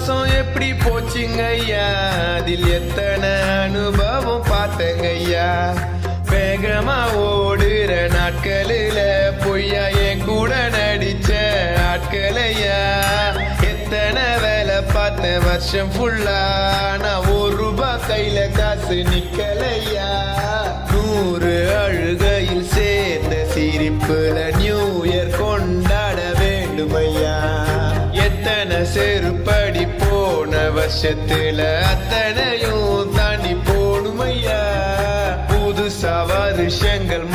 மாசம் எப்படி போச்சுங்க ஐயா, அதில் எத்தனை அனுபவம் பார்த்தங்க ஐயா. வேகமா ஓடுற நாட்களில பொய்யா என் கூட நடிச்ச ஆட்களையா. எத்தனை வேலை பார்த்த வருஷம் ஃபுல்லா, நான் ₹1 கையில காசு நிக்கலையா. 100 அழுகையில் சேர்ந்த சிரிப்புல நியூ இயர் கொண்டாட வேண்டுமையா. எத்தனை செருப்படி போன வருஷத்துல அத்தனையும் தாண்டி போடுமையா. புதுசா வருஷங்கள்